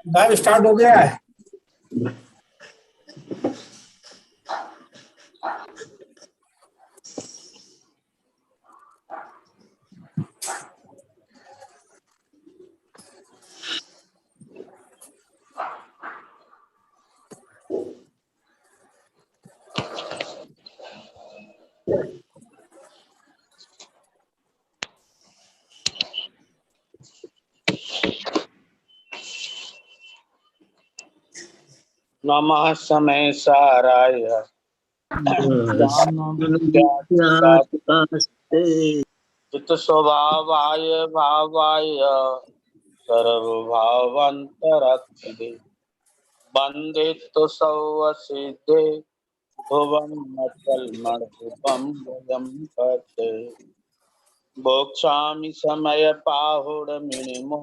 Live start हो गया है। नमः समय साराय चित्त स्वभावाय भावाय सर्वभावान्तरक्षिते वन्दे तो सर्वसिद्धे भुवन्नचलमणिपुपं भजं पते भोक्षामि समय पाहुडमिणिमो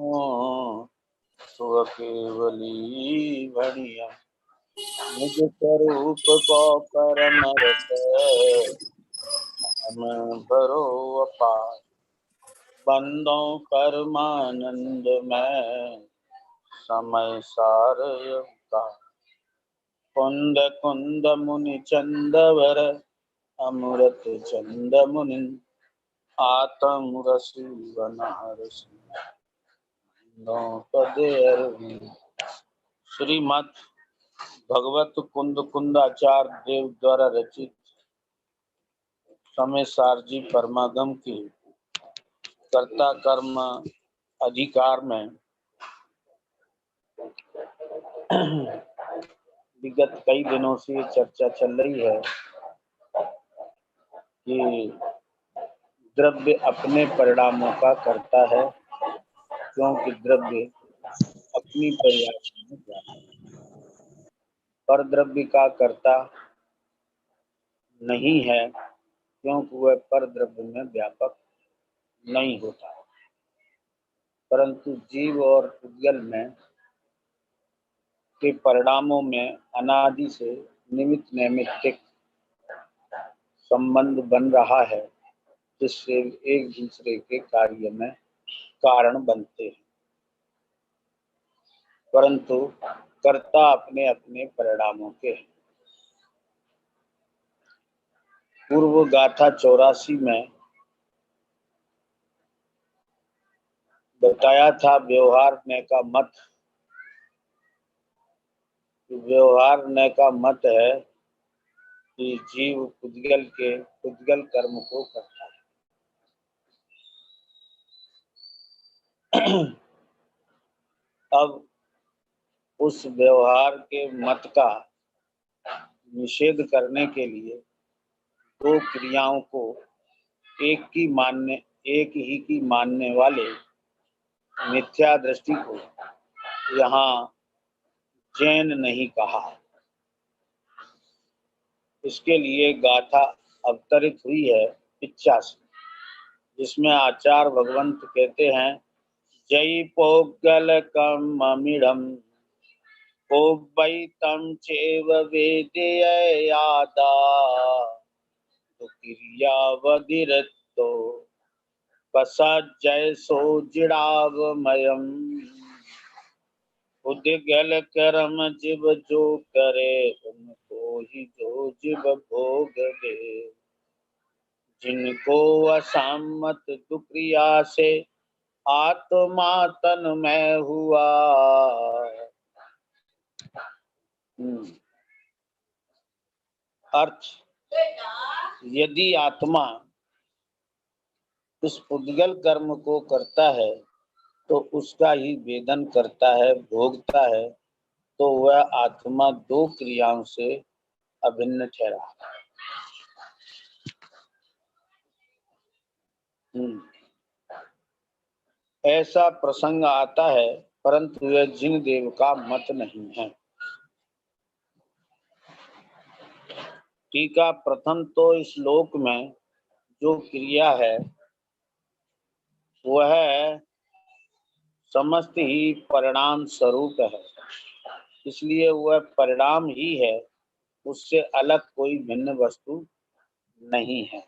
स्वकेवली भणिया निज स्वरूप को परम रस भरो अपार बंदो परमानंद में समय सारयता कुंद कुंद मुनि चंदवर अमृत चंद मुनि आत्म रसी बनारसी पदे श्रीमद् भगवत कुंद कुंदाचार्य देव द्वारा रचित समय सारजी परमागम की कर्ता कर्म अधिकार में विगत कई दिनों से चर्चा चल रही है कि द्रव्य अपने परिणामों का करता है, क्योंकि द्रव्य अपनी परिभाषा में जाता है, पर द्रव्य का कर्ता नहीं है, क्योंकि वह पर द्रव्य में व्यापक नहीं होता। परंतु जीव और पुद्गल में के परिणामों में अनादि से निमित्त नैमित्तिक संबंध बन रहा है, जिससे एक दूसरे के कार्य में कारण बनते हैं, परंतु कर्ता अपने अपने परिणामों के। पूर्व गाथा 84 में बताया था व्यवहार का मत है कि जीव पुद्गल कर्म को करता है। अब उस व्यवहार के मत का निषेध करने के लिए दो क्रियाओं को एक ही की मानने वाले मिथ्या दृष्टि को यहाँ जैन नहीं कहा। इसके लिए गाथा अवतरित हुई है 85, जिसमें आचार्य भगवंत कहते हैं, जय पोगल कमिडम पोवैतम चेव वेदयादा क्रियावधिरतो पसजय सो जिड़ावमयम उद्गल कर्म जीव जो करे उनको ही जो जीव भोग दे। जिनको असामत दुक्रिया से आत्मा तन में हुआ। अर्थ, यदि आत्मा उस पुद्गल कर्म को करता है तो उसका ही वेदन करता है, भोगता है, तो वह आत्मा दो क्रियाओं से अभिन्न ठहरा। ऐसा प्रसंग आता है, परंतु यह जिन देव का मत नहीं है। टीका प्रथम तो इस श्लोक में जो क्रिया है वह समस्त ही परिणाम स्वरूप है, इसलिए वह परिणाम ही है, उससे अलग कोई भिन्न वस्तु नहीं है।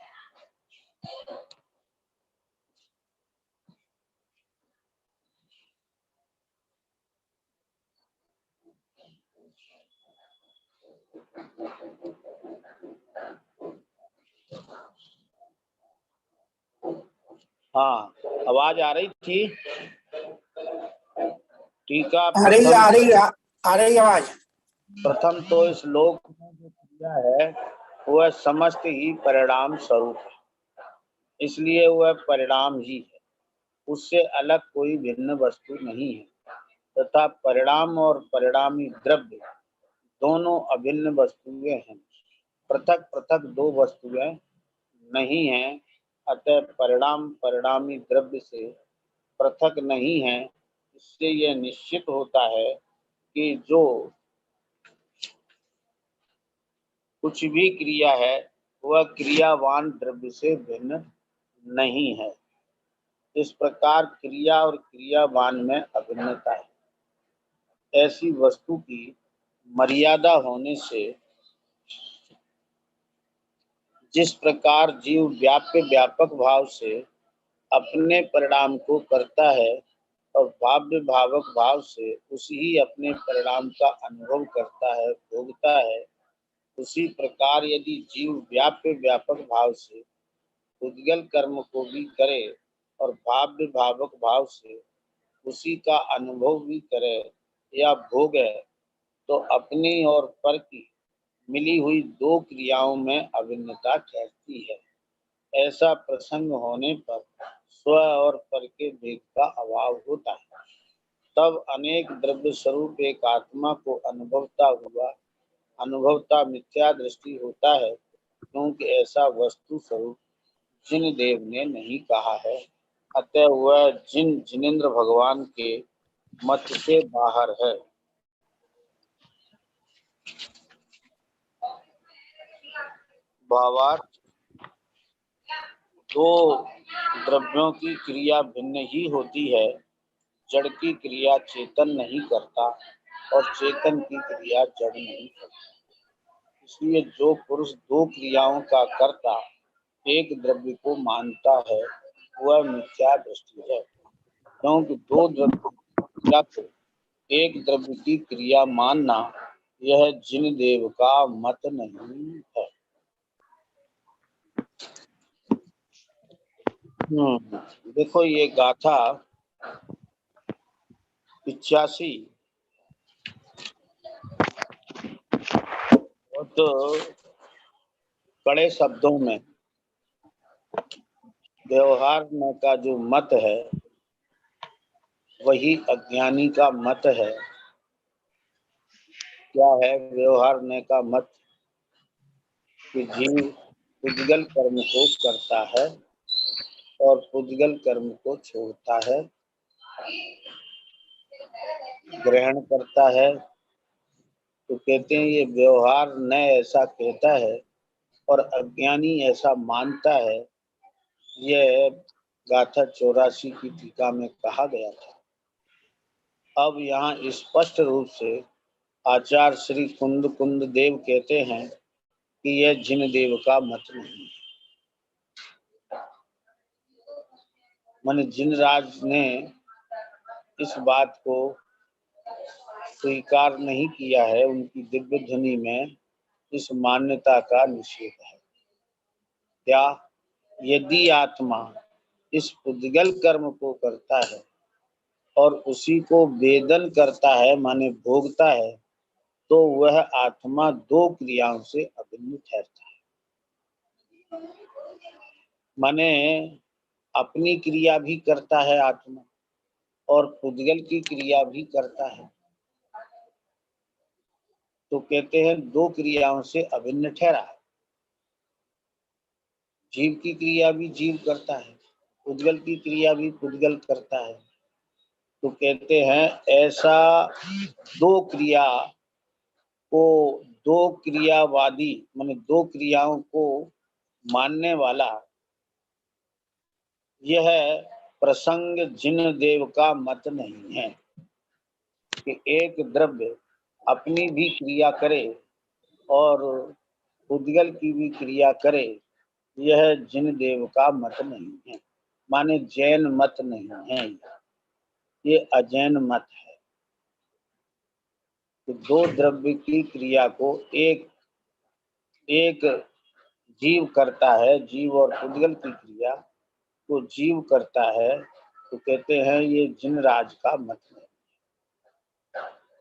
हाँ, आवाज आ रही थी। टीका आ रही है, आ रही है, आ रही है आवाज। प्रथम तो इस लोक में जो क्रिया है वह समस्त ही परिणाम स्वरूप है, इसलिए वह परिणाम ही है, उससे अलग कोई भिन्न वस्तु नहीं है, तथा परिणाम और परिणामी द्रव्य दोनों अभिन्न वस्तुएं हैं, पृथक पृथक दो वस्तुएं नहीं हैं। अतः परिणाम परिणामी द्रव्य से पृथक नहीं है। इससे यह निश्चित होता है कि जो कुछ भी क्रिया है वह क्रियावान द्रव्य से भिन्न नहीं है। इस प्रकार क्रिया और क्रियावान में अभिन्नता है। ऐसी वस्तु की मर्यादा होने से जिस प्रकार जीव व्याप्य व्यापक भाव से अपने परिणाम को करता है और भाव्य भावक भाव से उसी ही अपने परिणाम का अनुभव करता है, भोगता है, उसी प्रकार यदि जीव व्याप्य व्यापक भाव से उद्गल कर्म को भी करे और भाव्य भावक भाव से उसी का अनुभव भी करे या भोगे, तो अपनी और पर की मिली हुई दो क्रियाओं में अभिन्नता ठहरती है। ऐसा प्रसंग होने पर स्व और पर के भेद का अभाव होता है। तब अनेक द्रव्य स्वरूप एक आत्मा को अनुभवता मिथ्या दृष्टि होता है, क्योंकि ऐसा वस्तु स्वरूप जिन देव ने नहीं कहा है। अतः वह जिनेंद्र भगवान के मत से बाहर है। भावार्थ, दो द्रव्यों की क्रिया भिन्न ही होती है। जड़ की क्रिया चेतन नहीं करता और चेतन की क्रिया जड़ नहीं करता। इसलिए जो पुरुष दो क्रियाओं का कर्ता एक द्रव्य को मानता है वह मिथ्या दृष्टि है, क्योंकि दो द्रव्य की क्रिया को एक द्रव्य की क्रिया मानना यह जिन देव का मत नहीं है। देखो ये गाथा 85 बहुत कड़े शब्दों में व्यवहार में का जो मत है वही अज्ञानी का मत है। क्या है व्यवहार ने का मत? कि जीव पुद्गल कर्म को करता है और पुद्गल कर्म को छोड़ता है, ग्रहण करता है। तो कहते हैं ये व्यवहार न ऐसा कहता है और अज्ञानी ऐसा मानता है। यह गाथा 84 की टीका में कहा गया था। अब यहाँ स्पष्ट रूप से आचार्य श्री कुंद देव कहते हैं कि यह जिन देव का मत नहीं है। मन जिन राज ने इस बात को स्वीकार नहीं किया है, उनकी दिव्य ध्वनि में इस मान्यता का निषेध है। क्या? यदि आत्मा इस पुद्गल कर्म को करता है और उसी को वेदन करता है माने भोगता है, तो वह आत्मा दो क्रियाओं से अभिन्न ठहरता है। माने अपनी क्रिया भी करता है आत्मा और पुद्गल की क्रिया भी करता है। तो कहते हैं दो क्रियाओं से अभिन्न ठहरा। जीव की क्रिया भी जीव करता है, पुद्गल की क्रिया भी पुद्गल करता है। तो कहते हैं ऐसा दो क्रिया को, दो क्रियावादी माने दो क्रियाओं को मानने वाला यह प्रसंग जिन देव का मत नहीं है कि एक द्रव्य अपनी भी क्रिया करे और उद्गल की भी क्रिया करे, यह जिन देव का मत नहीं है, माने जैन मत नहीं है, ये अजैन मत है। तो दो द्रव्य की क्रिया को एक जीव करता है, जीव और उद्गल की क्रिया को जीव करता है, तो कहते हैं ये जिन राज का मत नहीं।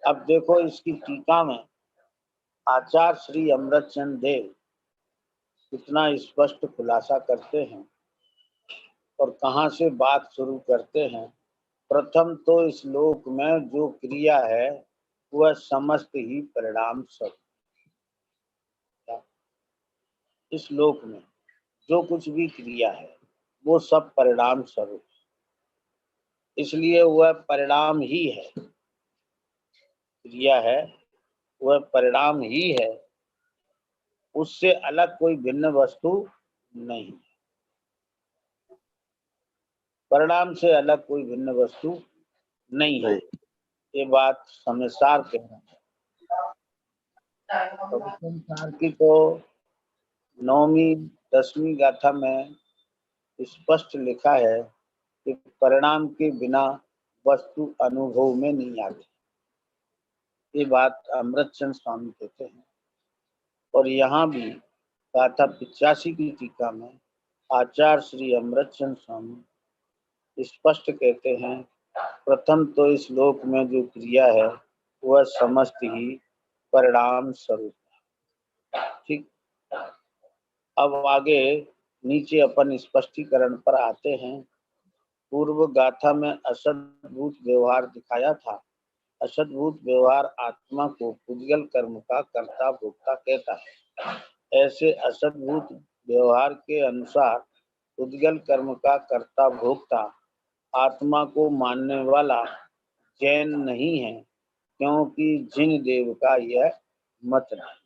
अब देखो इसकी टीका में आचार्य श्री अमृतचंद देव कितना स्पष्ट खुलासा करते हैं और कहाँ से बात शुरू करते हैं। प्रथम तो इस लोक में जो क्रिया है वह समस्त ही परिणाम स्वरूप। इस लोक में जो कुछ भी क्रिया है वो सब परिणाम स्वरूप, इसलिए वह परिणाम ही है। क्रिया है वह परिणाम ही है, उससे अलग कोई भिन्न वस्तु नहीं। परिणाम से अलग कोई भिन्न वस्तु नहीं है, ये बात समझदार कह रहे हैं। संसार की तो 9वीं 10वीं गाथा में स्पष्ट लिखा है कि परिणाम के बिना वस्तु अनुभव में नहीं आती। ये बात अमृतचंद स्वामी कहते हैं। और यहाँ भी गाथा 85 की टीका में आचार्य श्री अमृतचंद स्वामी स्पष्ट कहते हैं, प्रथम तो इस लोक में जो क्रिया है वह समस्त ही परिणाम स्वरूप है। ठीक, अब आगे नीचे अपन स्पष्टीकरण पर आते हैं। पूर्व गाथा में असद्भूत व्यवहार दिखाया था। असद्भूत व्यवहार आत्मा को पुद्गल कर्म का कर्ता भोक्ता कहता है। ऐसे असद्भूत व्यवहार के अनुसार पुद्गल कर्म का कर्ता भोक्ता आत्मा को मानने वाला जैन नहीं है, क्योंकि जिन देव का यह मत नहीं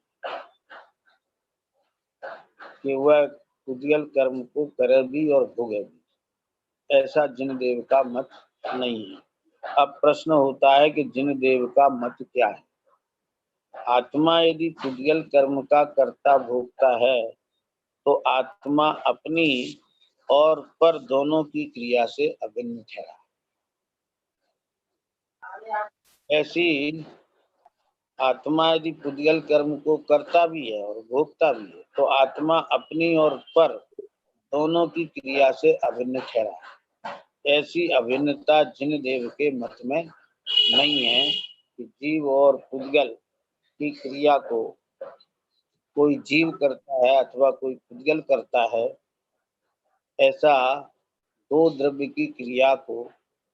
कि वह पुद्गल कर्म को करे भी और भोगे भी, ऐसा जिन देव का मत नहीं है। अब प्रश्न होता है कि जिन देव का मत क्या है। आत्मा यदि पुद्गल कर्म का कर्ता भोगता है तो आत्मा अपनी और पर दोनों की क्रिया से अभिन्न ठहरा। ऐसी आत्मा यदि पुद्गल कर्म को करता भी है और भोगता भी है तो आत्मा अपनी और पर दोनों की क्रिया से अभिन्न ठहरा। ऐसी अभिन्नता जिन देव के मत में नहीं है कि जीव और पुद्गल की क्रिया को कोई जीव करता है अथवा कोई पुद्गल करता है। ऐसा दो द्रव्य की क्रिया को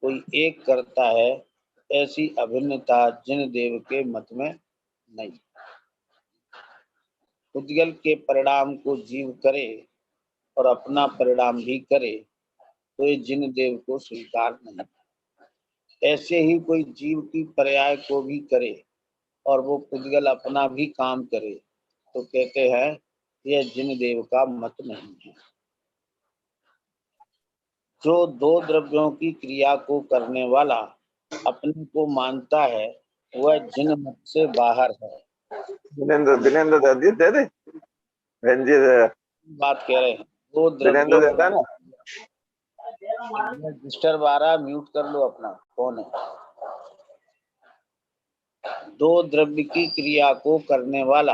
कोई एक करता है, ऐसी अभिन्नता जिन देव के मत में नहीं। पुद्गल के परिणाम को जीव करे और अपना परिणाम भी करे तो ये जिन देव को स्वीकार नहीं। ऐसे ही कोई जीव की पर्याय को भी करे और वो पुद्गल अपना भी काम करे तो कहते हैं यह जिन देव का मत नहीं है। जो दो द्रव्यों की क्रिया को करने वाला अपने को मानता है वह जिन मत से बाहर है। दिनेंद्र दे दे बात कह रहे हैं दो दिनेंद्र द्रव्यों देता है ना। डिस्टर्ब आ रहा, म्यूट कर लो अपना फोन है। दो द्रव्य की क्रिया को करने वाला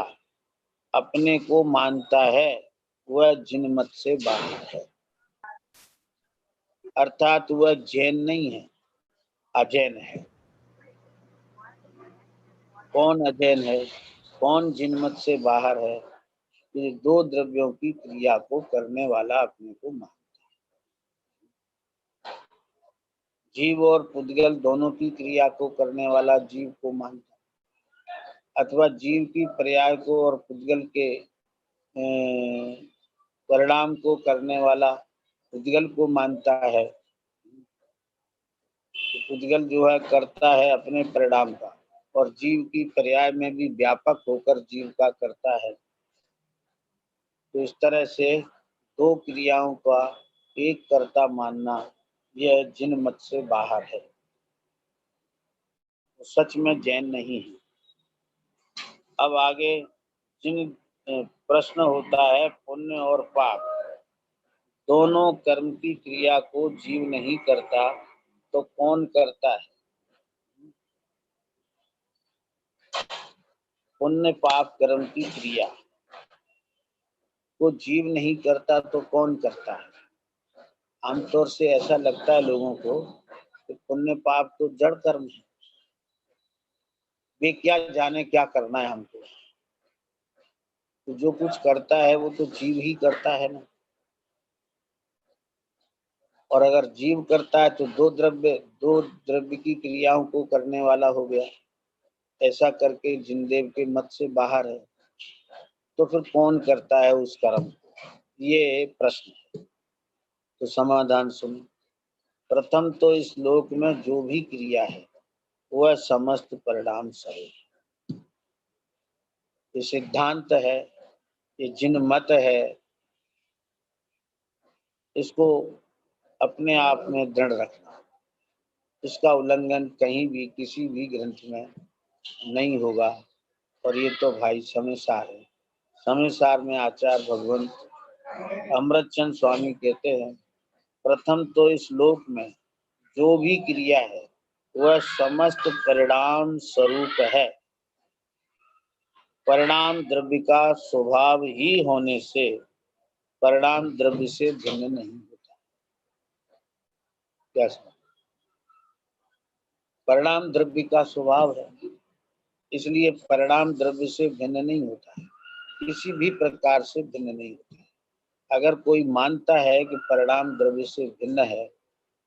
अपने को मानता है वह जिन मत से बाहर है, अर्थात वह जैन नहीं है, अजैन है। कौन अजैन है, कौन जिन मत से बाहर है? ये दो द्रव्यों की क्रिया को करने वाला अपने को मानता है। जीव और पुद्गल दोनों की क्रिया को करने वाला जीव को मानता है, अथवा जीव की पर्याय को और पुद्गल के परिणाम को करने वाला पुद्गल को मानता है। तो पुद्गल जो है करता है अपने परिणाम का और जीव की पर्याय में भी व्यापक होकर जीव का करता है। तो इस तरह से दो क्रियाओं का एक कर्ता मानना यह जिन मत से बाहर है, वो सच में जैन नहीं है। अब आगे जिन प्रश्न होता है, पुण्य और पाप दोनों कर्म की क्रिया को जीव नहीं करता तो कौन करता है? पुण्य पाप कर्म की क्रिया को जीव नहीं करता तो कौन करता है? आमतौर से ऐसा लगता है लोगों को कि पुण्य पाप तो जड़ कर्म है, वे क्या जाने क्या करना है हमको। तो जो कुछ करता है वो तो जीव ही करता है ना। और अगर जीव करता है तो दो द्रव्य की क्रियाओं को करने वाला हो गया। ऐसा करके जिनदेव के मत से बाहर है, तो फिर कौन करता है उस कर्म? ये प्रश्न है। तो समाधान सुनो। प्रथम तो इस लोक में जो भी क्रिया है वह समस्त परिणाम स्वरूप। ये सिद्धांत है, ये जिन मत है, इसको अपने आप में दृढ़ रखना। इसका उल्लंघन कहीं भी किसी भी ग्रंथ में नहीं होगा। और ये तो भाई समयसार है। समयसार में आचार्य भगवंत अमृतचंद स्वामी कहते हैं, प्रथम तो इस लोक में जो भी क्रिया है वह समस्त परिणाम स्वरूप है। परिणाम द्रव्य का स्वभाव ही होने से परिणाम द्रव्य से भिन्न नहीं होता। क्या समझ? परिणाम द्रव्य का स्वभाव है, इसलिए परिणाम द्रव्य से भिन्न नहीं होता है, किसी भी प्रकार से भिन्न नहीं होता है। अगर कोई मानता है कि परिणाम द्रव्य से भिन्न है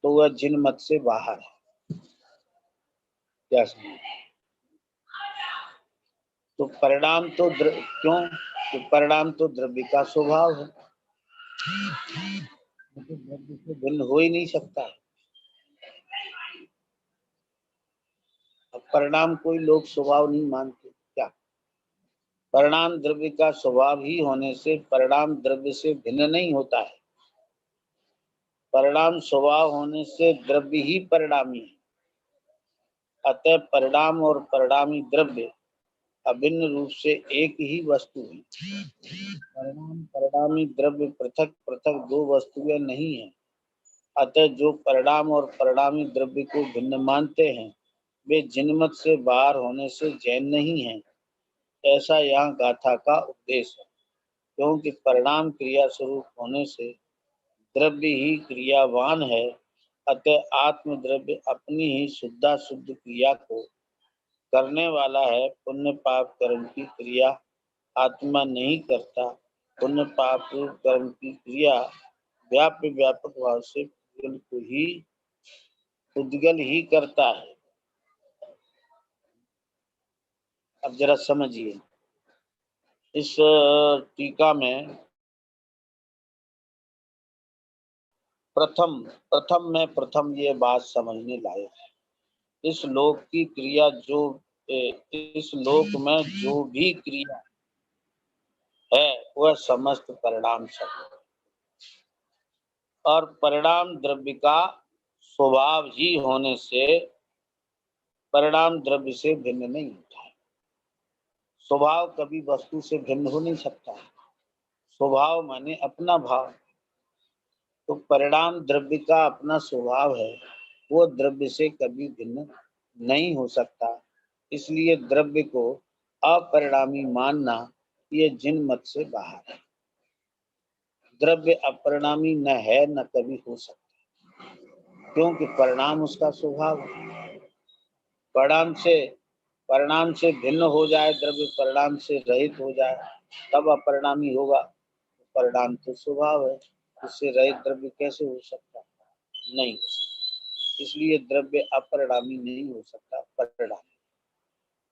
तो वह जिन मत से बाहर है। क्या समझ? तो परिणाम तो क्यों? तो परिणाम तो द्रव्य का स्वभाव है, तो द्रव्य से भिन्न हो ही नहीं सकता है। अब परिणाम कोई लोग स्वभाव नहीं मानते क्या? परिणाम द्रव्य का स्वभाव ही होने से परिणाम द्रव्य से भिन्न नहीं होता है। परिणाम स्वभाव होने से द्रव्य ही परिणामी है। अतः परिणाम और परिणामी द्रव्य अभिन्न रूप से एक ही वस्तु है। परिणाम परिणामी द्रव्य पृथक पृथक दो वस्तुएं नहीं है। अतः जो परिणाम और परिणामी द्रव्य को भिन्न मानते हैं वे जिनमत से बाहर होने से जैन नहीं है। ऐसा यहाँ गाथा का उद्देश्य है, क्योंकि परिणाम क्रिया स्वरूप होने से द्रव्य ही क्रियावान है। अतः आत्म द्रव्य अपनी ही शुद्धाशुद्ध क्रिया को करने वाला है। पुण्य पाप कर्म की क्रिया आत्मा नहीं करता। पुण्य पाप कर्म की क्रिया व्यापक भाव से उद्गल ही करता है। अब जरा समझिए, इस टीका में प्रथम ये बात समझने लायक है। इस लोक की क्रिया इस लोक में जो भी क्रिया है वह समस्त परिणाम स्वरूप, और परिणाम द्रव्य का स्वभाव ही होने से परिणाम द्रव्य से भिन्न नहीं होता है। स्वभाव कभी वस्तु से भिन्न हो नहीं सकता है। स्वभाव माने अपना भाव। तो परिणाम द्रव्य का अपना स्वभाव है, वो द्रव्य से कभी भिन्न नहीं हो सकता। इसलिए द्रव्य को अपरिणामी मानना ये जिन मत से बाहर है। द्रव्य अपरिणामी न है न कभी हो सकता, क्योंकि परिणाम उसका स्वभाव है। परिणाम से भिन्न हो जाए, द्रव्य परिणाम से रहित हो जाए, तब अपरिणामी होगा। परिणाम तो स्वभाव है, उससे रहित द्रव्य कैसे हो सकता? नहीं हो सकता। इसलिए द्रव्य अपरिणामी नहीं हो सकता,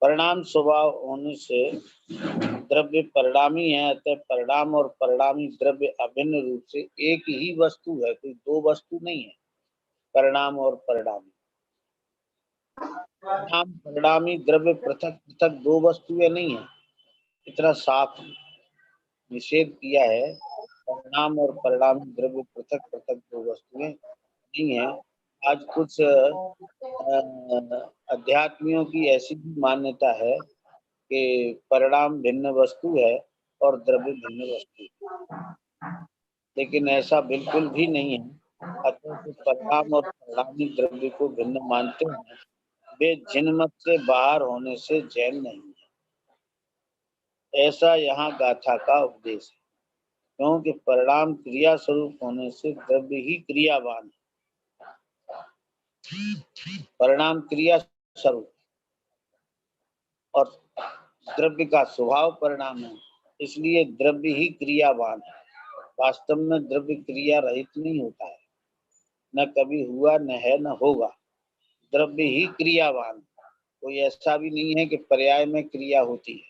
परिणाम स्वभाव होने से द्रव्य परिणामी है। अतः परिणाम और परिणामी द्रव्य अभिन्न रूप से एक ही वस्तु है, कोई दो वस्तु नहीं है। परिणाम और परिणामी परिणाम परिणामी द्रव्य पृथक पृथक दो वस्तुएं नहीं है। इतना साफ निषेध किया है। परिणाम और परिणामी द्रव्य पृथक पृथक दो वस्तुएं नहीं है। आज कुछ अध्यात्मियों की ऐसी भी मान्यता है कि परिणाम भिन्न वस्तु है और द्रव्य भिन्न वस्तु है, लेकिन ऐसा बिल्कुल भी नहीं है। अतः जो परिणाम और परिणामी द्रव्य को भिन्न मानते हैं वे जिन मत से बाहर होने से जैन नहीं है। ऐसा यहाँ गाथा का उपदेश है, क्योंकि परिणाम क्रिया स्वरूप होने से द्रव्य ही क्रियावान है। परिणाम क्रिया स्वरूप और द्रव्य का स्वभाव परिणाम है, इसलिए द्रव्य ही क्रियावान है। वास्तव में द्रव्य क्रिया रहित नहीं होता है, न कभी हुआ, न है, न होगा। द्रव्य ही क्रियावान। कोई ऐसा भी नहीं है कि पर्याय में क्रिया होती है,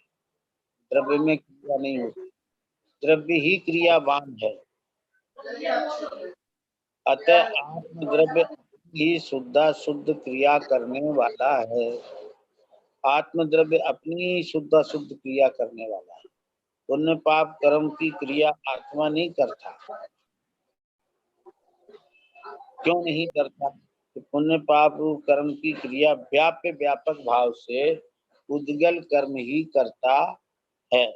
द्रव्य में क्रिया नहीं होती। द्रव्य ही क्रियावान है। अतः आत्मद्रव्य ही शुद्ध क्रिया करने वाला है। आत्मद्रव्य अपनी ही शुद्ध क्रिया करने वाला है। पुण्य पाप कर्म की क्रिया आत्मा नहीं करता। क्यों नहीं करता? कि पुण्य पाप रूप कर्म की क्रिया व्यापक भाव से उद्गल कर्म ही करता है।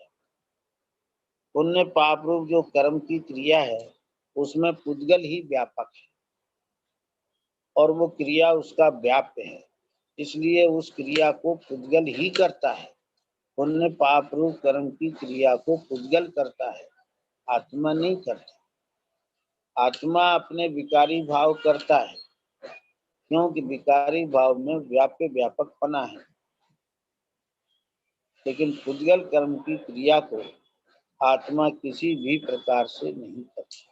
पुण्य पाप रूप जो कर्म की क्रिया है उसमें पुद्गल ही व्यापक है और वो क्रिया उसका व्याप्य है, इसलिए उस क्रिया को पुद्गल ही करता है। पुण्य पाप रूप कर्म की क्रिया को पुद्गल करता है, आत्मा नहीं करता। आत्मा अपने विकारी भाव करता है, क्योंकि विकारी भाव में व्यापक पना है, लेकिन पुद्गल कर्म की क्रिया को आत्मा किसी भी प्रकार से नहीं करता।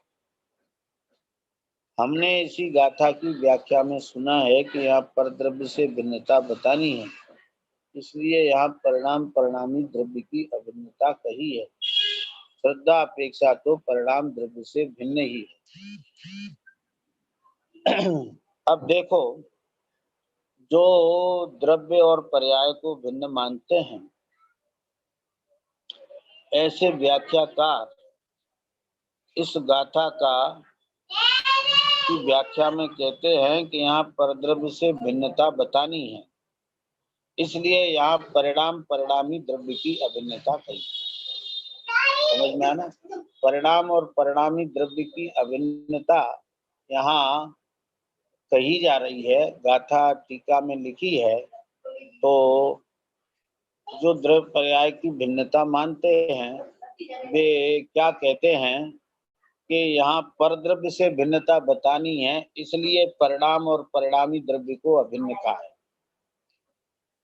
हमने इसी गाथा की व्याख्या में सुना है कि यहाँ पर द्रव्य से भिन्नता बतानी है, इसलिए यहाँ परिणाम परिणामी द्रव्य की अभिन्नता कही है। श्रद्धा अपेक्षा तो परिणाम द्रव्य से भिन्न ही है। अब देखो, जो द्रव्य और पर्याय को भिन्न मानते हैं, ऐसे व्याख्याकार इस गाथा का की व्याख्या में कहते हैं कि यहाँ परद्रव्य से भिन्नता बतानी है, इसलिए यहाँ परिणाम परिणामी द्रव्य की अभिन्नता कही। समझ में आना? परिणाम और परिणामी द्रव्य की अभिन्नता यहाँ कही जा रही है, गाथा टीका में लिखी है। तो जो द्रव्य पर्याय की भिन्नता मानते हैं वे क्या कहते हैं कि यहाँ परद्रव्य से भिन्नता बतानी है, इसलिए परिणाम और परिणामी द्रव्य को अभिन्न कहा है।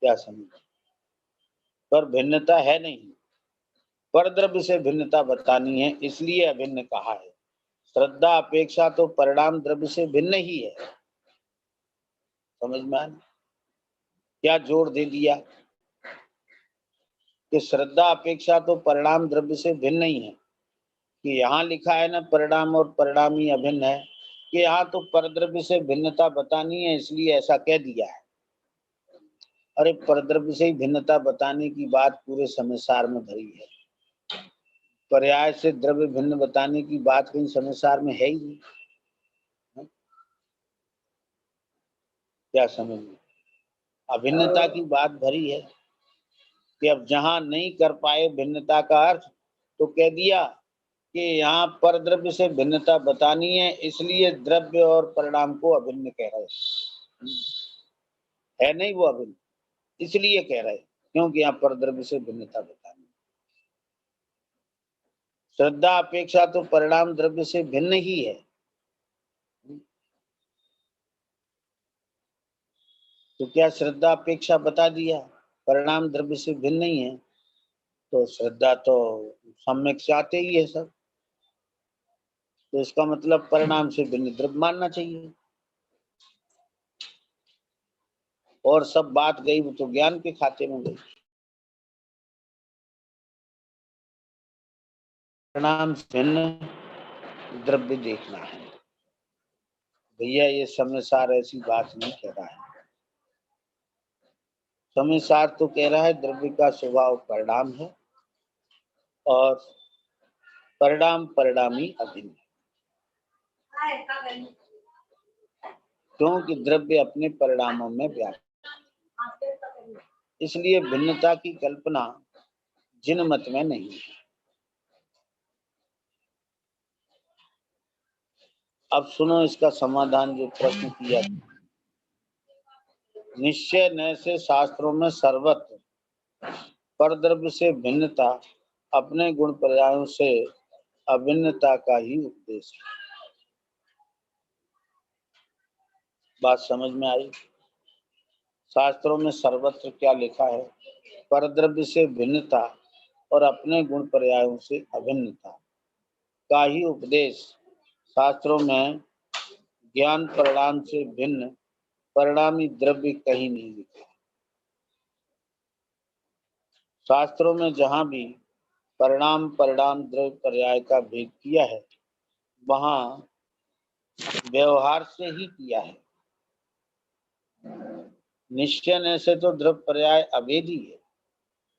क्या समझ? पर भिन्नता है नहीं, परद्रव्य से भिन्नता बतानी है, इसलिए अभिन्न कहा है। श्रद्धा अपेक्षा तो परिणाम द्रव्य से भिन्न ही है। समझ में आया? क्या जोड़ दे दिया कि श्रद्धा अपेक्षा तो परिणाम द्रव्य से भिन्न ही है। कि यहाँ लिखा है ना परिणाम और परिणामी अभिन्न है, कि यहाँ तो परद्रव्य से भिन्नता बतानी है, इसलिए ऐसा कह दिया है। अरे परद्रव्य से ही भिन्नता बताने की बात पूरे संसार में भरी है। पर्याय से द्रव्य भिन्न बताने की बात कहीं संसार में है ही नहीं। क्या समझ में? अभिन्नता की बात भरी है कि अब जहां नहीं कर पाए भिन्नता का अर्थ, तो कह दिया कि यहाँ पर द्रव्य से भिन्नता बतानी है, इसलिए द्रव्य और परिणाम को अभिन्न कह रहे है नहीं वो अभिन्न, इसलिए कह रहे क्योंकि यहाँ पर द्रव्य से भिन्नता बतानी है। श्रद्धा अपेक्षा तो परिणाम द्रव्य से भिन्न ही है। तो क्या श्रद्धा अपेक्षा बता दिया परिणाम द्रव्य से भिन्न नहीं है, तो श्रद्धा तो सम्यक चाहते ही है सब, तो इसका मतलब परिणाम से भिन्न द्रव्य मानना चाहिए। और सब बात गई वो तो ज्ञान के खाते में गई। परिणाम भिन्न द्रव्य देखना है भैया, ये समयसार ऐसी बात नहीं कह रहा है। समयसार तो कह रहा है द्रव्य का स्वभाव परिणाम है और परिणाम परिणामी अभिन्न। क्योंकि द्रव्य अपने परिणामों में व्याप्त, इसलिए भिन्नता की कल्पना जिन मत में नहीं है। अब सुनो इसका समाधान जो प्रश्न किया। निश्चय न से शास्त्रों में सर्वत्र परद्रव्य से भिन्नता अपने गुण पर्यायों से अभिन्नता का ही उपदेश है। बात समझ में आई? शास्त्रों में सर्वत्र क्या लिखा है? परद्रव्य से भिन्नता और अपने गुण पर्यायों से अभिन्नता का ही उपदेश। शास्त्रों में ज्ञान परिणाम से भिन्न परिणामी द्रव्य कहीं नहीं लिखा। शास्त्रों में जहां भी परिणाम द्रव्य पर्याय का भेद किया है वहां व्यवहार से ही किया है। निश्चय से तो द्रव्य पर्याय अभेदी है,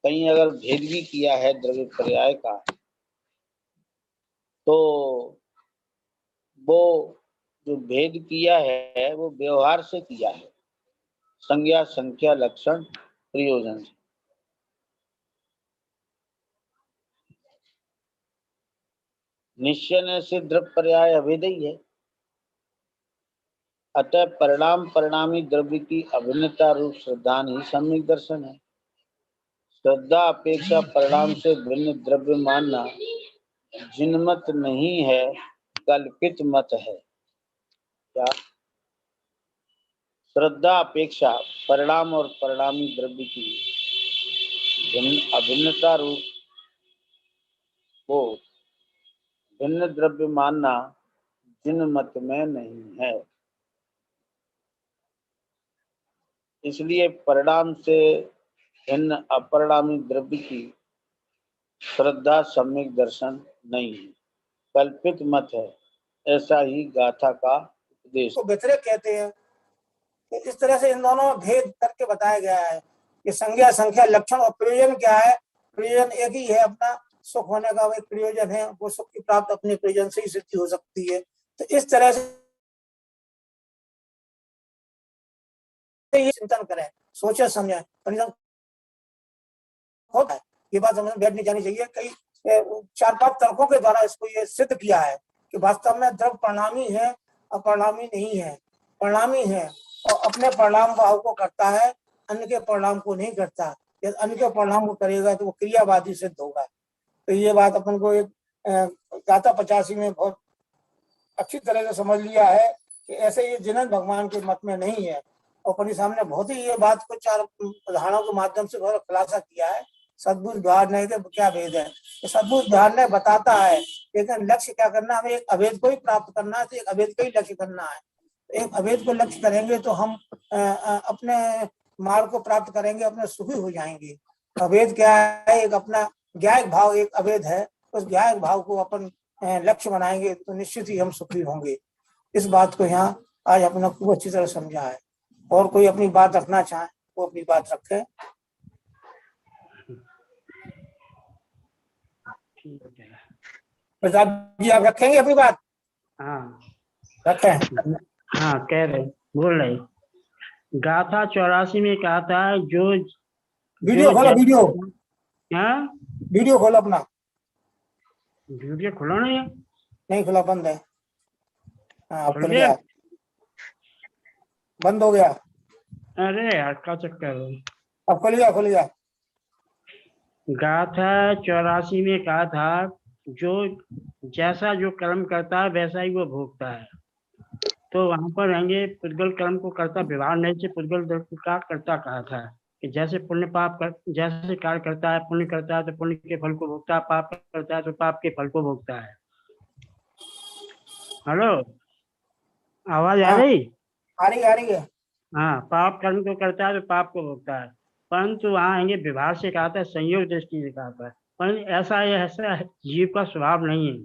कहीं अगर भेद भी किया है द्रव्य पर्याय का तो वो जो भेद किया है वो व्यवहार से किया है, संज्ञा संख्या लक्षण प्रयोजन से। निश्चय से द्रव्य पर्याय अभेद ही है, अतः परिणाम परिणामी द्रव्य की अभिन्नता रूप श्रद्धान ही सम्यक दर्शन है। श्रद्धा अपेक्षा परिणाम से भिन्न द्रव्य मानना जिनमत नहीं है, कल्पित मत है। क्या? श्रद्धा अपेक्षा परिणाम और परिणामी द्रव्य की अभिन्नता रूप वो भिन्न द्रव्य मानना जिन मत में नहीं है, इसलिए परिणाम से भिन्न अपरिणामी द्रव्य की श्रद्धा सम्यक दर्शन नहीं है, कल्पित मत है। ऐसा ही गाथा का उपदेश को व्यतिरेक कहते हैं। तो इस तरह से इन दोनों में भेद करके बताया गया है कि संज्ञा संख्या लक्षण और प्रयोजन क्या है। प्रयोजन एक ही है, अपना सुख होने का एक प्रयोजन है, वो सुख की प्राप्त अपने प्रयोजन से ही सिद्धि हो सकती है। तो इस तरह से ये चिंतन करें, सोचे समझे, होता है ये बात समझ में बैठ नहीं जानी चाहिए। कई 4-5 तर्कों के द्वारा इसको ये सिद्ध किया है कि वास्तव में द्रव्य परिणामी है, अपरिणामी नहीं है। परिणामी है और अपने परिणाम भाव को करता है, अन्य के परिणाम को नहीं करता। यदि अन्य के परिणाम को करेगा तो वो क्रियावादी सिद्ध होगा। तो ये बात अपन को एक गाथा 85 में बहुत अच्छी तरह से समझ लिया है कि ऐसे ये जिनन भगवान के मत में नहीं है। और अपने सामने बहुत ही ये बात को 4 उदाहरणों के माध्यम से बहुत खुलासा किया है। सद्बुद्ध व्यवहार नहीं थे क्या भेद है, तो सद्बुद्ध व्यवहार ने बताता है, लेकिन लक्ष्य क्या करना है, हमें एक अभेद को ही प्राप्त करना है, तो एक अभेद को ही लक्ष्य करना है। एक अभेद को लक्ष्य करेंगे तो हम अपने मार्ग को प्राप्त करेंगे, अपने सुखी हो जाएंगे। अभेद क्या है? एक अपना ज्ञायक भाव एक अभेद है, उस ज्ञायक भाव को अपन लक्ष्य बनाएंगे तो निश्चित ही हम सुखी होंगे। इस बात को यहाँ आज अपने खूब अच्छी तरह समझा है। और कोई अपनी बात रखना चाहे वो अपनी बात रखे। प्रताप जी आप रखेंगे अपनी बात? हाँ रखें। हाँ कह रहे बोल रहे। गाथा 84 में कहा था जो वीडियो खोलो, वीडियो हाँ वीडियो खोलो अपना। वीडियो खोलो नहीं खुला, बंद है। हाँ खुल खुल गया? गया, बंद हो गया। अरे यार का चक्कर है। अब खुल गया, खुल गया। गाथा 84 में कहा था जो जैसा जो कर्म करता है वैसा ही वो भोगता है। तो वहां पर रहेंगे पुद्गल कर्म को करता व्यवहार नहीं से पुद्गल का करता कहा था कि जैसे पुण्य पाप कर जैसे कार्य करता है, पुण्य करता है तो पुण्य के फल को भोगता है, पाप करता है तो पाप के फल को भोगता है। हेलो, आवाज आ रही? आ रही है। हाँ, पाप कर्म को करता है तो पाप को भोगता है, परंतु वहाँ आएंगे व्यवहार से कहा था, संयोग दृष्टि से कहा था। परंतु ऐसा जीव का स्वभाव नहीं है,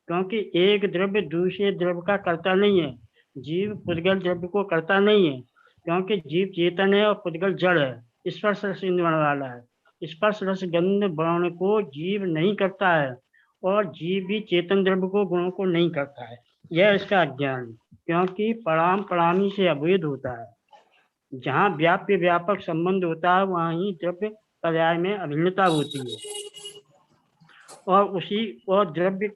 क्योंकि एक द्रव्य दूसरे द्रव्य का करता नहीं है। जीव पुद्गल द्रव्य को करता नहीं है, क्योंकि जीव चेतन है और पुद्गल जड़ है, स्पर्श रस इंद्रिय वाला है। स्पर्श रस गंध वर्ण को जीव नहीं करता है और जीव भी चेतन द्रव्य को गुणों को नहीं करता है। यह इसका अज्ञान है। क्योंकि प्रणाम प्रणामी से अभेद होता है। जहाँ व्याप्य व्यापक संबंध होता है वहाँ ही द्रव्य पर्याय में अभिन्नता होती है। और द्रव्य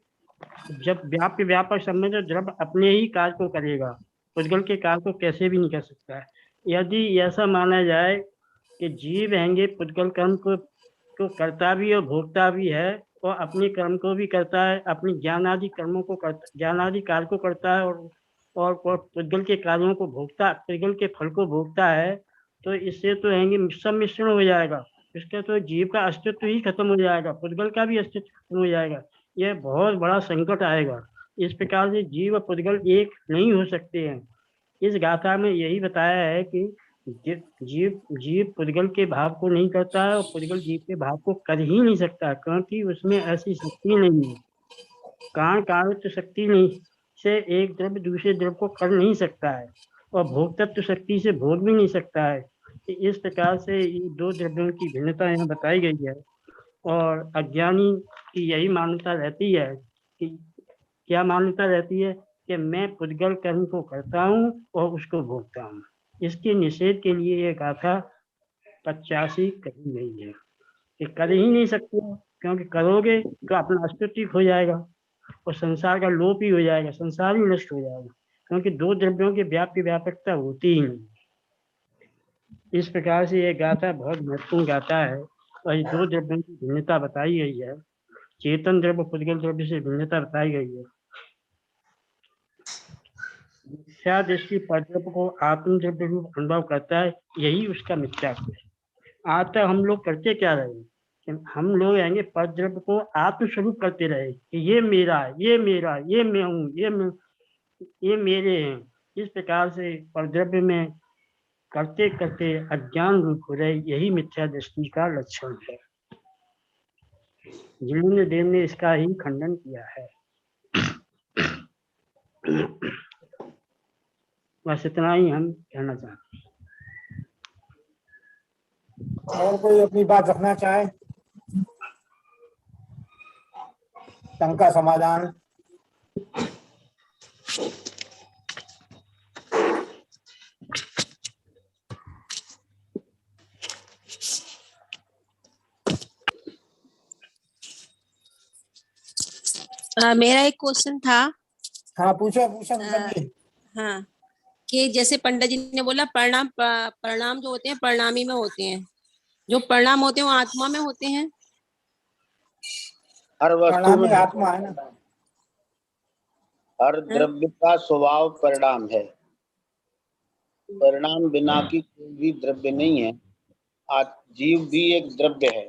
जब व्याप्य व्यापक संबंध है, द्रव्य अपने ही कार्य को करेगा, पुद्गल के कार्य को कैसे भी नहीं कर सकता है। यदि ऐसा माना जाए कि जीव हैंगे पुद्गल कर्म को करता भी और भोगता भी है, और अपने कर्म को भी करता है, अपने ज्ञान आदि कर्मों को करता, ज्ञान आदि कार्य को करता है, और पुद्गल के कार्यों को भोगता, पुद्गल के फल को भोगता है, तो इससे तो हैंगे सब मिश्रण हो जाएगा। इसका तो जीव का अस्तित्व ही खत्म हो जाएगा, पुद्गल का भी अस्तित्व खत्म हो जाएगा। यह बहुत बड़ा संकट आएगा। इस प्रकार से जीव और पुद्गल एक नहीं हो सकते हैं। इस गाथा में यही बताया है कि जीव पुद्गल के भाव को नहीं करता है और पुद्गल जीव के भाव को कर ही नहीं सकता, क्योंकि उसमें ऐसी शक्ति नहीं है। कारण कारणत्व शक्ति नहीं से एक द्रव्य दूसरे द्रव्य को कर नहीं सकता है, और भोक्तत्व शक्ति से भोग भी नहीं सकता है। इस प्रकार से ये दो द्रव्यों की भिन्नता यहाँ बताई गई है। और अज्ञानी की यही मान्यता रहती है कि क्या मान्यता रहती है कि मैं पुद्गल कर्म को करता हूँ और उसको भोगता हूँ। इसके निषेध के लिए ये गाथा 85 कही गई है कि कर ही नहीं सकते, क्योंकि करोगे तो अपना अस्तित्व हो जाएगा और संसार का लोप ही हो जाएगा, संसार ही नष्ट हो जाएगा, क्योंकि दो द्रव्यों की व्याप्य व्यापकता होती ही नहीं। इस प्रकार से ये गाथा बहुत महत्वपूर्ण गाथा है, और ये दो द्रव्यों की भिन्नता बताई गई है। चेतन द्रव्य पुद्गल द्रव्य से भिन्नता बताई गई है। मिथ्या दृष्टि परद्रव्य को आत्म द्रव्य रूप अनुभव करता है, यही उसका मिथ्यात्व है। आज तक हम लोग करते क्या रहे? हम लोग आएंगे परद्रव्य को आत्मस्वरूप करते रहे कि ये मेरा है, ये मेरा, ये मैं हूँ, ये मेरे हैं। इस प्रकार से परद्रव्य में करते करते अज्ञान रूप हो रहे, यही मिथ्या दृष्टि का लक्षण है। जिनेन्द्र देव ने इसका ही खंडन किया है। बस इतना ही हम कहना चाहते हैं। और कोई अपनी बात रखना चाहे? शंका समाधान? मेरा एक क्वेश्चन था। हाँ पूछो पूछो जी। हाँ, कि जैसे पंडित जी ने बोला प्रणाम जो होते हैं प्रणामी में होते हैं, जो प्रणाम होते हैं वो आत्मा में होते हैं। हर वस्तु प्रणामी में आत्मा है ना। हर द्रव्य का स्वभाव परिणाम है। परिणाम बिना की कोई भी द्रव्य नहीं है। जीव भी एक द्रव्य है,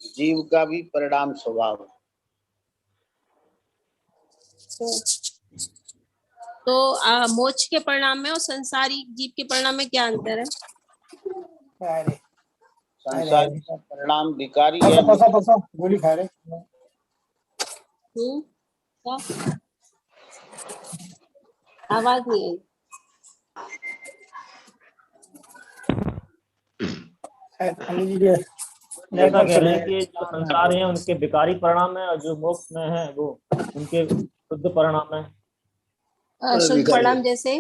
जीव का भी परिणाम स्वभाव है। तो मोक्ष के परिणाम में और संसारी जीव के परिणाम में क्या अंतर है? संसारी का परिणाम विकारी है। गोली खा रहे। आवाज नहीं आई। ऐसा कह रहे हैं कि जो संसार है उनके विकारी परिणाम है, और जो मोक्ष में है वो उनके शुद्ध परिणाम है। शुद्ध परिणाम जैसे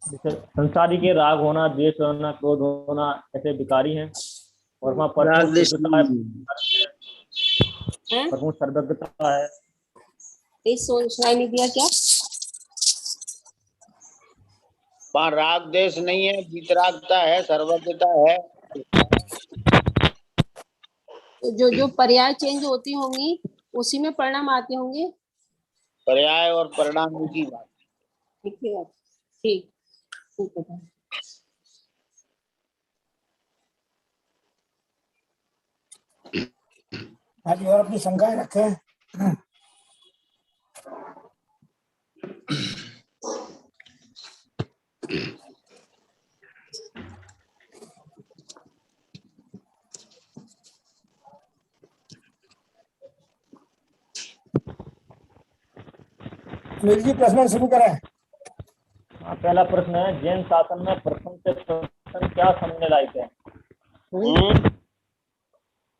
संसारी के राग होना, द्वेष होना, क्रोध होना, ऐसे विकारी हैं। और वहाँ परम सर्वज्ञता है। सुनाई नहीं दिया क्या? वहाँ राग देश नहीं है, वीतरागता है, सर्वज्ञता है। जो पर्याय चेंज होती होंगी उसी में परिणाम आते होंगे। पर्याय और परिणाम की बात। ठीक। हाँ जी, और अपनी शंकाएं रखें। अनिल जी प्रश्न शुरू करें। पहला प्रश्न है, जैन शासन में प्रथम से प्रथम क्या समझने लायक है?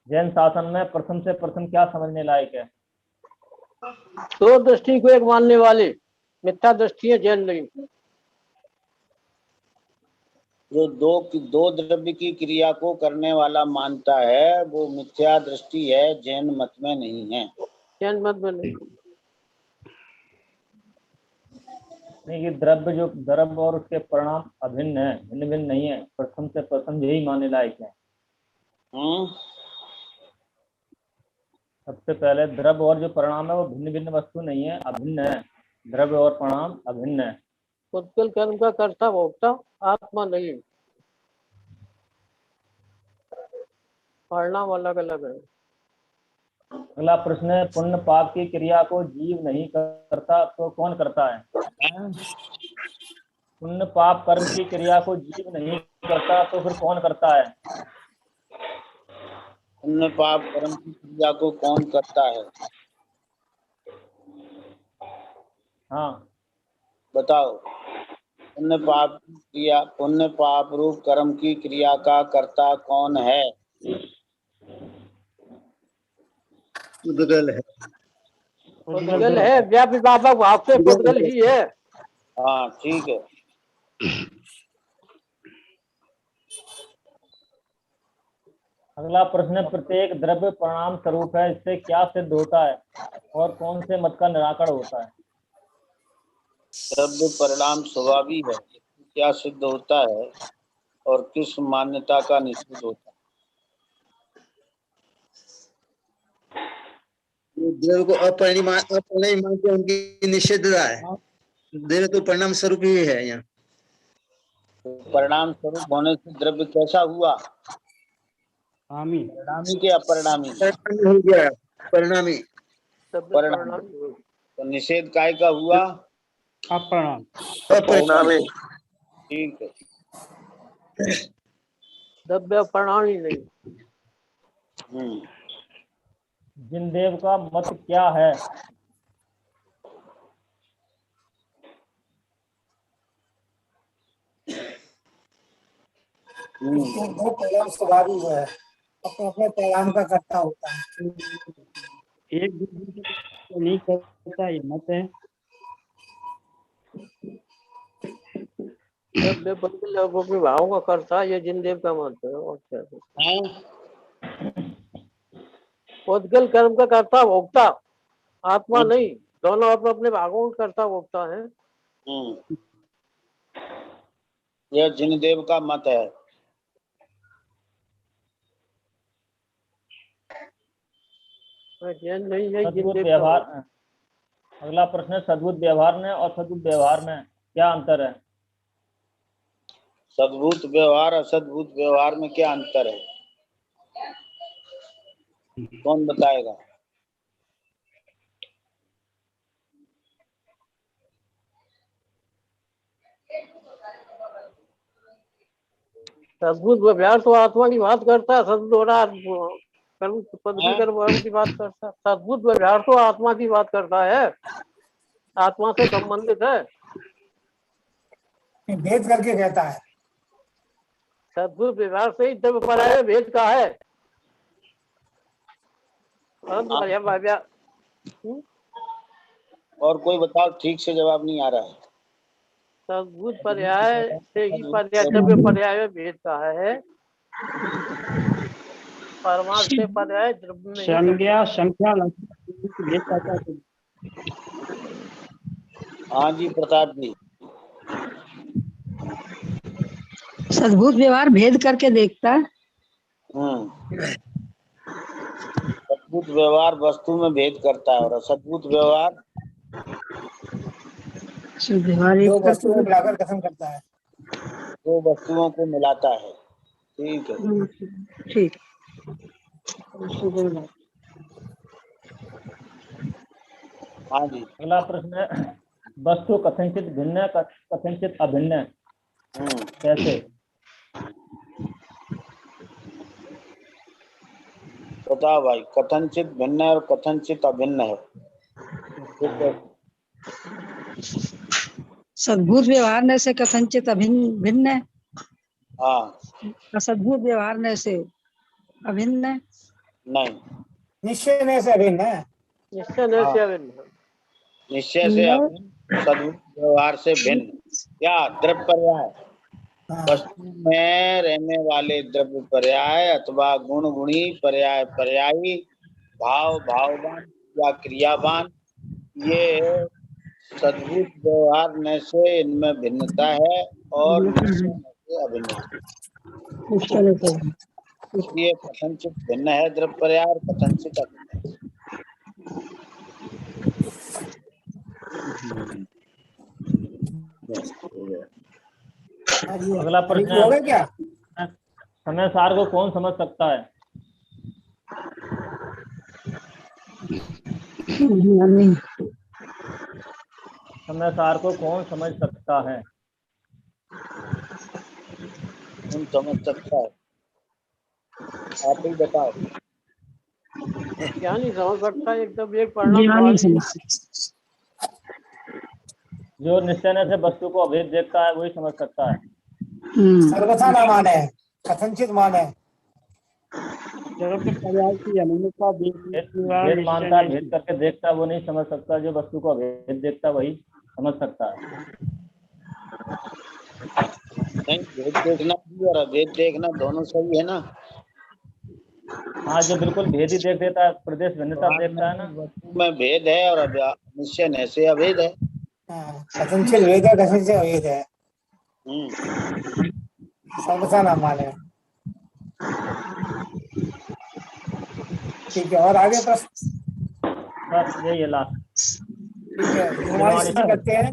जैन शासन में प्रथम से प्रथम क्या समझने लायक है? तो दृष्टि को एक मानने वाले मिथ्या दृष्टि है, जैन नहीं। जो दो द्रव्य की क्रिया को करने वाला मानता है वो मिथ्या दृष्टि है, जैन मत में नहीं है। जैन मत में नहीं। नहीं, ये द्रव्य और उसके परिणाम अभिन्न है, भिन्न भिन्न नहीं है। प्रथम से प्रथम यही मानने लायक है। सबसे पहले द्रव्य और जो परिणाम है वो भिन्न भिन्न वस्तु नहीं है, अभिन्न है। द्रव्य और परिणाम अभिन्न है। उत्कल कर्म का कर्ता भोक्ता आत्मा नहीं, परिणाम अलग अलग है। अगला प्रश्न है, पुण्य पाप की क्रिया को जीव नहीं करता तो कौन करता है? पुण्य पाप कर्म की क्रिया को जीव नहीं करता तो फिर कौन करता है? पुण्य पाप कर्म की क्रिया को कौन करता है? हाँ बताओ। पुण्य पाप रूप कर्म की क्रिया का कर्ता कौन है? पुद्गल है। पुद्गल है, व्यापी व्यापक भाव से पुद्गल ही है। हाँ ठीक है। अगला प्रश्न, प्रत्येक द्रव्य परिणाम स्वरूप है, इससे क्या सिद्ध होता है और कौन से मत का निराकरण होता है? द्रव्य परिणाम स्वभावी है, क्या सिद्ध होता है और किस मान्यता का निषेध होता है? द्रव्य को अपरिणामी मानते हैं, उनकी निषेधता है। द्रव्य तो परिणाम स्वरूप ही है यहाँ। तो परिणाम स्वरूप होने से द्रव्य कैसा हुआ? परिणामी के अपरिणामी? हो गया परिणामी। परिणामी। तो निषेध काय का हुआ? अपरिणामी। ठीक है। द्रव्य परिणाम ही नहीं। जिनदेव का मत क्या है? दो परिणाम स्वभावी है, अपने अपने परिणाम का कर्ता होता है। एक दूसरे को नहीं करता, ये मत है। लोगों के भाव का कर्ता ये जिनदेव का मत है। और क्या पुद्गल कर्म का कर्ता भोक्ता आत्मा नहीं, दोनों अपने अपने भागों का कर्ता भोक्ता है। यह जिनदेव का मत है। जैन नहीं है, सद्बुद्ध जिनदेव का व्यवहार। मत है। अगला प्रश्न, सद्बुद्ध व्यवहार में और सद्बुद्ध व्यवहार में क्या अंतर है? सद्भूत व्यवहार और सद्भूत व्यवहार में क्या अंतर है? कौन बताएगा? सद्भुत व्यवहार तो आत्मा की बात करता है, सद्भुत पदवी कर्म की बात करता है। सद्भुत व्यवहार तो आत्मा की बात करता है, आत्मा से संबंधित है। भेद करके कहता है। सद्भुत व्यवहार से ही जब पर भेद का है। और कोई बताओ, ठीक से जवाब नहीं आ रहा है। सद्भुत पर्याय से ही पर्याय में भेद का है। परमार्थ से पर्याय द्रव्य में संज्ञा संख्या भेद करता है। हाँ जी प्रताप जी। सद्भुत व्यवहार भेद करके देखता है। सद्भुत व्यवहार वस्तु में भेद करता है और असद्भुत व्यवहार दो वस्तुओं को मिलाकर कथन करता है। दो वस्तुओं को मिलाता है। ठीक है। ठीक। हाँ जी। अगला प्रश्न है, वस्तु कथनचित भिन्न कथनचित अभिन्न है, कैसे? बताओ भाई। कथनचित भिन्न और कथनचित अभिन्न है। सद्भुत व्यवहार से कथनचित भिन्न है। हाँ। असद्भुत व्यवहार से अभिन्न है। नहीं, निश्चय से अभिन्न है। निश्चय से अभिन्न। निश्चय से अभिन्न सद्गुण व्यवहार से भिन्न। क्या द्रव्य पर्याय हाँ, वस्तु में रहने वाले द्रव्य पर्याय अथवा गुण गुणी पर्याय पर्यायी भाव भाववान या क्रियावान, ये सद्भुत व्यवहार न से इनमें भिन्नता है और निश्चय न से अभिन्नता। इसलिए कथनचित भिन्न है द्रव्य पर्याय और कथनचित अभिन्न है। अगला अभी प्रश्न हो गया क्या? है, समय सार को कौन समझ सकता है? नहीं, समय सार को कौन समझ सकता है? कौन समझ सकता है? आप ही बताओ। क्या नहीं समझ सकता, एकदम एक परिणाम नहीं सवाल ही समझ सकते। जो निश्चय से वस्तु को अभेद देखता है वही समझ सकता है। सर्वथा न माने, कथनचित माने। द्रव्य पर्याय की अनियमितता देखने के बाद भेद निश्चय मानता है, नहीं। भेद करके देखता है वो नहीं समझ सकता। जो वस्तु को अभेद देखता है वही समझ सकता है। नहीं, भेद देखना भी और अभेद देखना दोनों सही है ना। हाँ, जो बिल्कुल भेद ही देख देता है, प्रदेश भिन्नता देखता है ना। वस्तु में भेद है और निश्चय न से अभेद है। हाँ, कथनचित भेद है, कथनचित अभेद है। सर्वथा न माने। ठीक है, और आगे प्रश्न। बस यही है लास्ट। ठीक है, हमारी स्थिति करते हैं।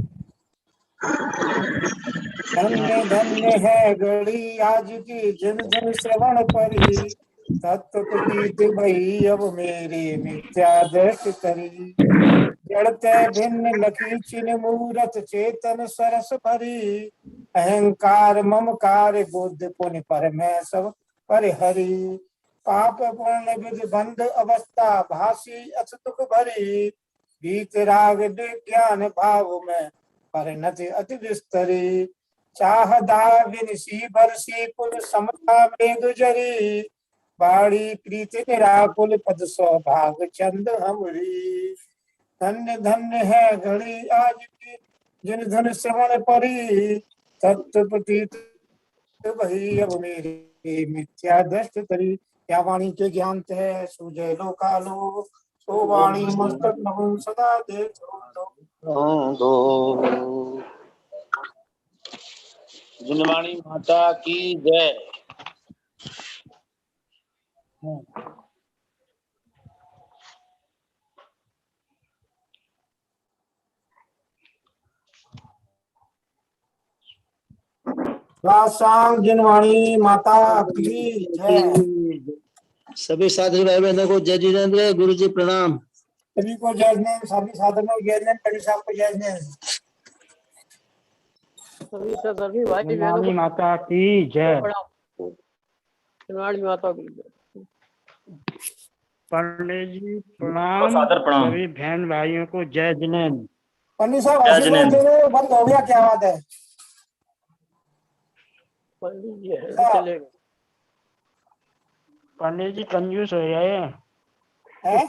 धन्य धन्य है घड़ी आज की, जन जन श्रवण परी, तत्व प्रतीत भई अब मेरे मिथ्या दृष्टि करी। जड़ते भिन्न लखी चिन मूरत, चेतन सरस भरी, अहंकार ममकार बुद्ध पुनि पर मैं सब परिहरी। पाप पुण्य विधि बंध अवस्था, भासी अस दुख भरी, भीत राग ज्ञान भाव में परिणति अति विस्तरी। चाह दाविन सी बरसी पुर समता मेघ जरी, बाड़ी प्रीति निराकुल पद सौभाग चंद हमरी। धन्य धन्य है घड़ी आज की, जिन धन श्रवण परी, तत्व प्रतीत भई अब मेरी मिथ्या दृष्टि करी। क्या वाणी के ज्ञान है सुजय लोकालो, सो वाणी मस्तक नमन सदा देखो दो जिनवाणी माता की जय। शाम जिनवाणी माता की जय। सभी साधु भाई बहनों को जय जिनेन्द्र, गुरु जी प्रणाम। सभी को जय जिनेन्द्र, सभी साधनों को जय जिनेन्द्र, पंडित साहब को जय जिनेन्द्र। सभी भाई बहनों जिनवाणी को माता की जय। जिनवाणी माता की जय। पंडित जी प्रणाम। सादर प्रणाम। सभी बहन भाइयों को जय जिनेन्द्र। पंडित साहब जय आशीर्वाद दे जिनेन्द्र। दो, बंद हो गया, क्या बात है? पंडित जी है, चलेगा। पंडित जी कंजूस हो गए हैं?